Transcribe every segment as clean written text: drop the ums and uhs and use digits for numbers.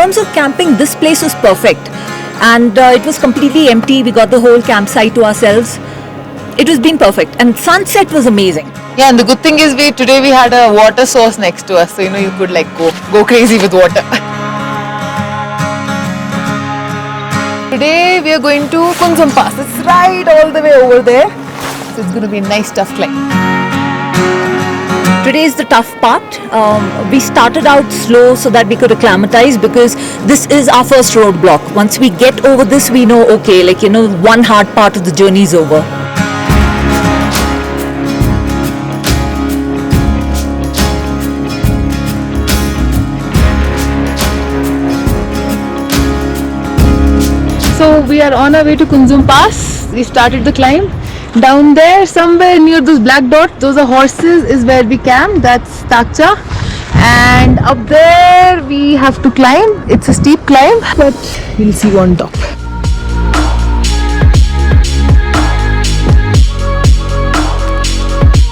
terms of camping, this place was perfect. And it was completely empty. We got the whole campsite to ourselves. It was been perfect. And sunset was amazing. Yeah, and the good thing is today we had a water source next to us, so you could like go crazy with water. Today we are going to Kunzum Pass. It's right all the way over there. So it's going to be a nice tough climb. Today is the tough part. We started out slow so that we could acclimatize, because this is our first roadblock. Once we get over this, we know, okay, one hard part of the journey is over. So we are on our way to Kunzum Pass. We started the climb. Down there, somewhere near those black dots, those are horses, is where we camp. That's Takcha. And up there we have to climb. It's a steep climb, but we'll see on top.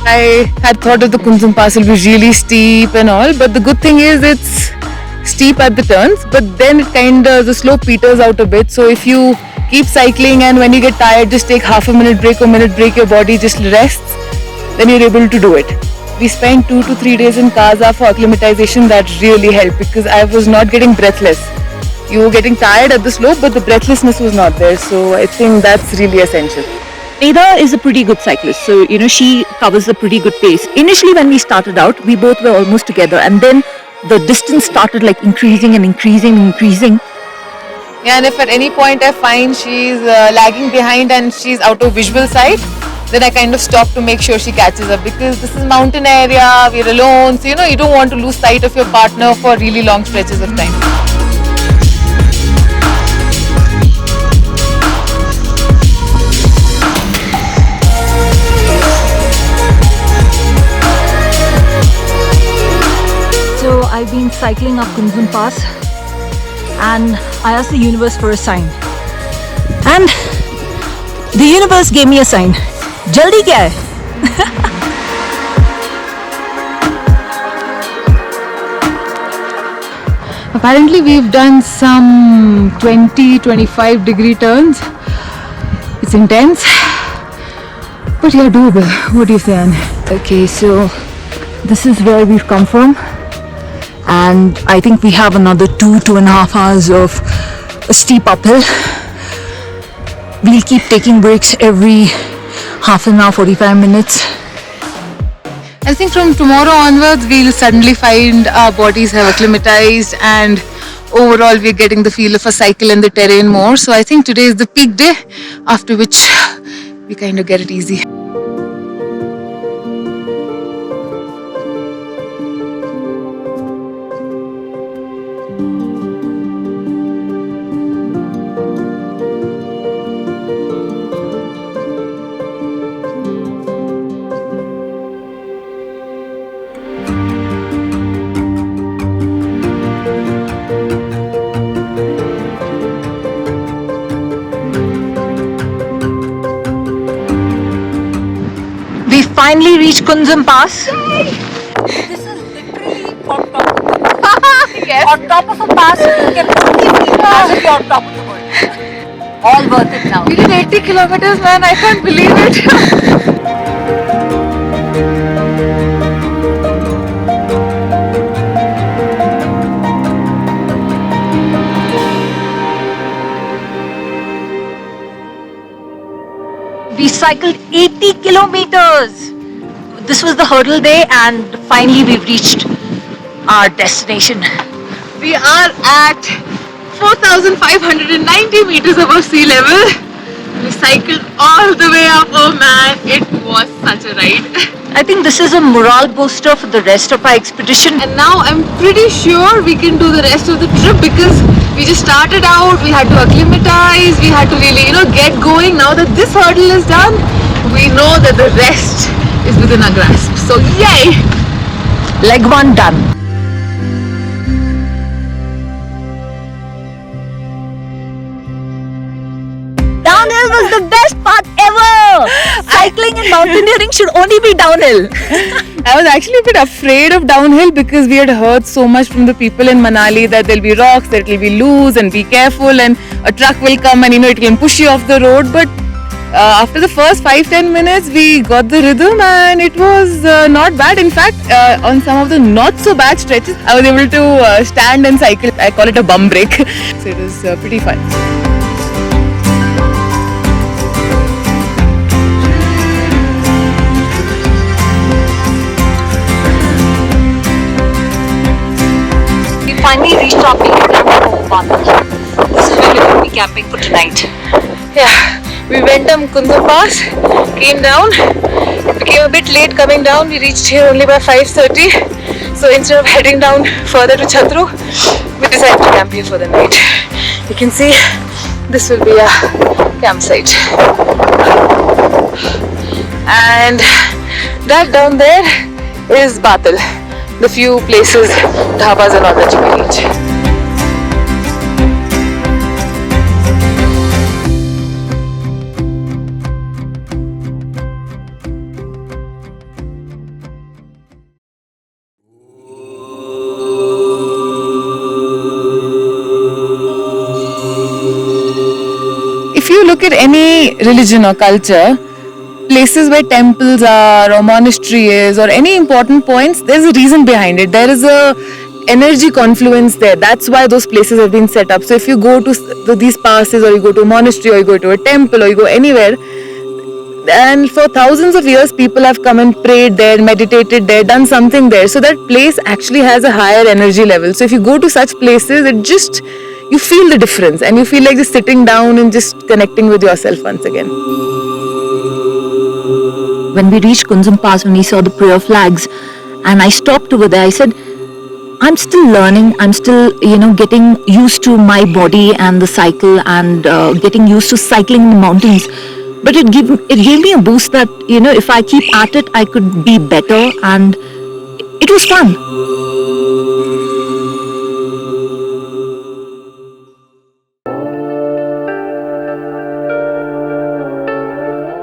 I had thought of the Kunzum Pass will be really steep and all, but the good thing is it's steep at the turns, but then the slope peters out a bit. So if you keep cycling and when you get tired, just take half a minute break or minute break, your body just rests, then you're able to do it. We spent 2 to 3 days in Kaza for acclimatization. That really helped, because I was not getting breathless. You were getting tired at the slope, but the breathlessness was not there. So I think that's really essential. Neda is a pretty good cyclist, so she covers a pretty good pace. Initially when we started out, we both were almost together, and then the distance started increasing and increasing and increasing. Yeah, and if at any point I find she's lagging behind and she's out of visual sight, then I kind of stop to make sure she catches up, because this is mountain area, we're alone, so you don't want to lose sight of your partner for really long stretches of time. So I've been cycling up Kunzum Pass, and I asked the universe for a sign, and the universe gave me a sign. Jaldi kya hai? Apparently we've done some 20-25 degree turns. It's intense, but yeah, doable. What do you say, Anne? Okay, so this is where we've come from, and I think we have another 2.5 hours of a steep uphill. We'll keep taking breaks every half an hour, 45 minutes. I think from tomorrow onwards we'll suddenly find our bodies have acclimatized, and overall we're getting the feel of a cycle and the terrain more. So I think today is the peak day, after which we kind of get it easy. We finally reached Kunzum Pass. This is literally on top of the world. Yes. On top of a pass, you can only feel as if you're on top of the world. All worth it now. We did 80 kilometers, man. I can't believe it. We cycled 80 kilometers. This was the hurdle day, and finally we've reached our destination. We are at 4,590 meters above sea level. We cycled all the way up. Oh man, it was such a ride. I think this is a morale booster for the rest of our expedition. And now I'm pretty sure we can do the rest of the trip, because we just started out, we had to acclimatize, we had to really, get going. Now that this hurdle is done, we know that the rest is within our grasp. So yay! Leg one done. Downhill was was the best part ever. Cycling and mountaineering should only be downhill. I was actually a bit afraid of downhill because we had heard so much from the people in Manali that there'll be rocks, that it'll be loose and be careful and a truck will come and it can push you off the road. But after the first 5-10 minutes, we got the rhythm and it was not bad. In fact, on some of the not so bad stretches, I was able to stand and cycle. I call it a bum break. So it was pretty fun. We finally reached our base camp for Bathal. This is where we're going to be camping for tonight. Yeah, we went on Kunzum Pass, came down. It became a bit late coming down. We reached here only by 5:30. So instead of heading down further to Chhatru, we decided to camp here for the night. You can see this will be a campsite. And that down there is Bathal. The few places, dhabas and all that you can eat. If you look at any religion or culture, places where temples are or monastery is or any important points, there's a reason behind it. There is a energy confluence there. That's why those places have been set up. So if you go to these passes or you go to a monastery or you go to a temple or you go anywhere, and for thousands of years people have come and prayed there, meditated there, done something there. So that place actually has a higher energy level. So if you go to such places, you feel the difference and you feel like just sitting down and just connecting with yourself once again. When we reached Kunzum Pass, when we saw the prayer flags, and I stopped over there, I said, I'm still learning. I'm still, getting used to my body and the cycle and getting used to cycling in the mountains. But it gave me a boost that, if I keep at it, I could be better, and it was fun.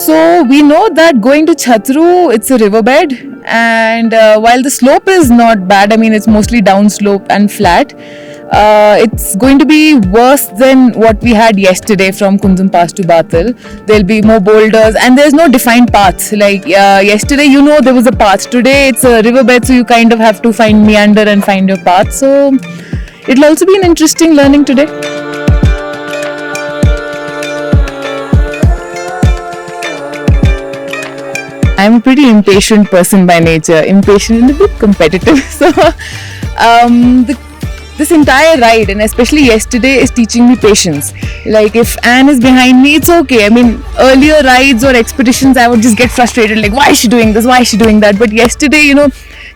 So we know that going to Chhatru, it's a riverbed, and while the slope is not bad, I mean it's mostly downslope and flat, it's going to be worse than what we had yesterday from Kunzum Pass to Bathal. There'll be more boulders and there's no defined paths. Like yesterday, there was a path. Today it's a riverbed, so you kind of have to find meander and find your path. So it'll also be an interesting learning today. I'm a pretty impatient person by nature, impatient and a bit competitive. So this entire ride, and especially yesterday, is teaching me patience. Like if Anne is behind me, it's okay. I mean, earlier rides or expeditions, I would just get frustrated, like why is she doing this, why is she doing that? But yesterday,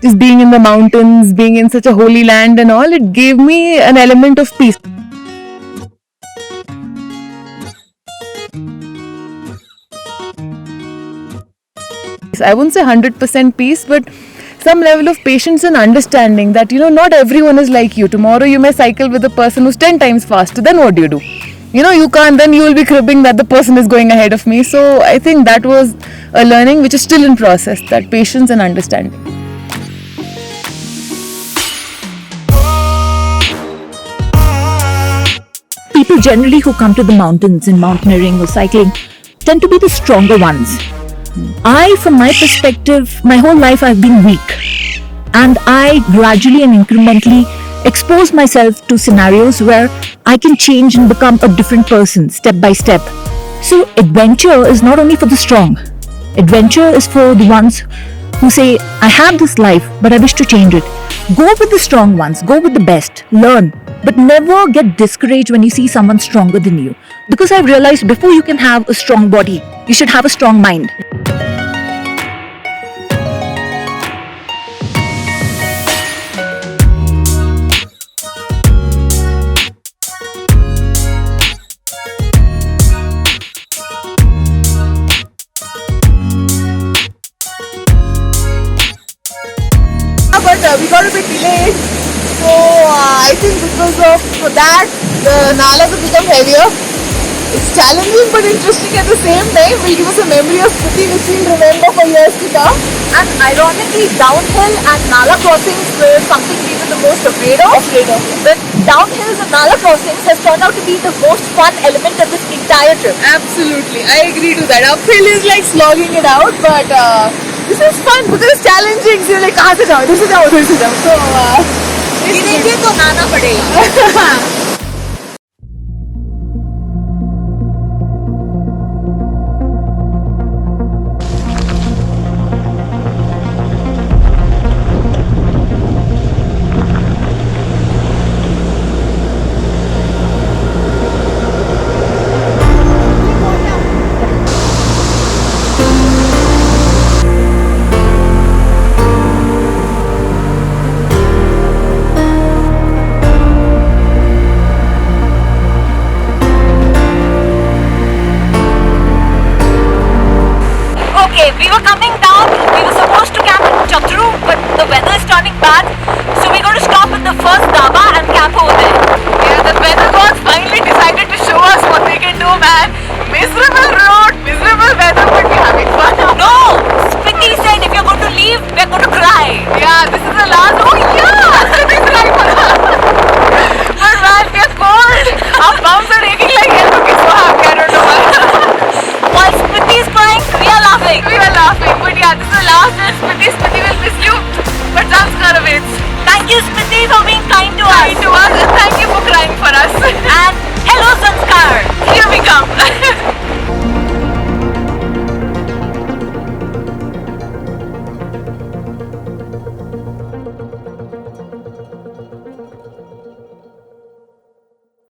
just being in the mountains, being in such a holy land and all, it gave me an element of peace. I wouldn't say 100% peace, but some level of patience and understanding that, not everyone is like you. Tomorrow you may cycle with a person who's 10 times faster. Then what do? You can't, then you will be cribbing that the person is going ahead of me. So I think that was a learning which is still in process, that patience and understanding. People generally who come to the mountains in mountaineering or cycling tend to be the stronger ones. From my perspective, my whole life I've been weak, and I gradually and incrementally expose myself to scenarios where I can change and become a different person step by step. So adventure is not only for the strong. Adventure is for the ones who say, I have this life, but I wish to change it. Go with the strong ones, go with the best, learn, but never get discouraged when you see someone stronger than you. Because I've realized before you can have a strong body, you should have a strong mind. But we got a bit delayed, so I think because of that the nalas have become heavier. It's challenging but interesting at the same time. Will give us a memory of Spiti which we'll remember for years to come. And ironically, downhill and Nala crossings were something we were the most afraid of. But downhills and Nala crossings has turned out to be the most fun element of this entire trip. Absolutely, I agree to that. Uphill is like slogging it out, but this is fun because it's challenging. So you're like, कहाँ से जाओ? इधर से जाओ, उधर से जाओ. So गिरेंगे तो आना पड़ेगा. Okay, we were coming down. We were supposed to camp in Chatru, but the weather is turning bad. So we're going to stop at the first dhaba and camp over there. yeah, the weather gods finally decided to show us what they can do, man. Miserable road, miserable weather, but we're having fun. No! Spiti said if you're going to leave, we're going to cry. Yeah, this is the last. Oh yeah, this is right for us. But man, we are cold. Our bums are aching like hell. Okay, so happy. I don't know why. While Spiti is crying, we are laughing. We were laughing, but yeah, this is the last day. Spiti will miss you. But Sanskar awaits. Thank you, Spiti, for being kind to us. Kind to us, and thank you for crying for us. And hello, Sanskar. Here we come.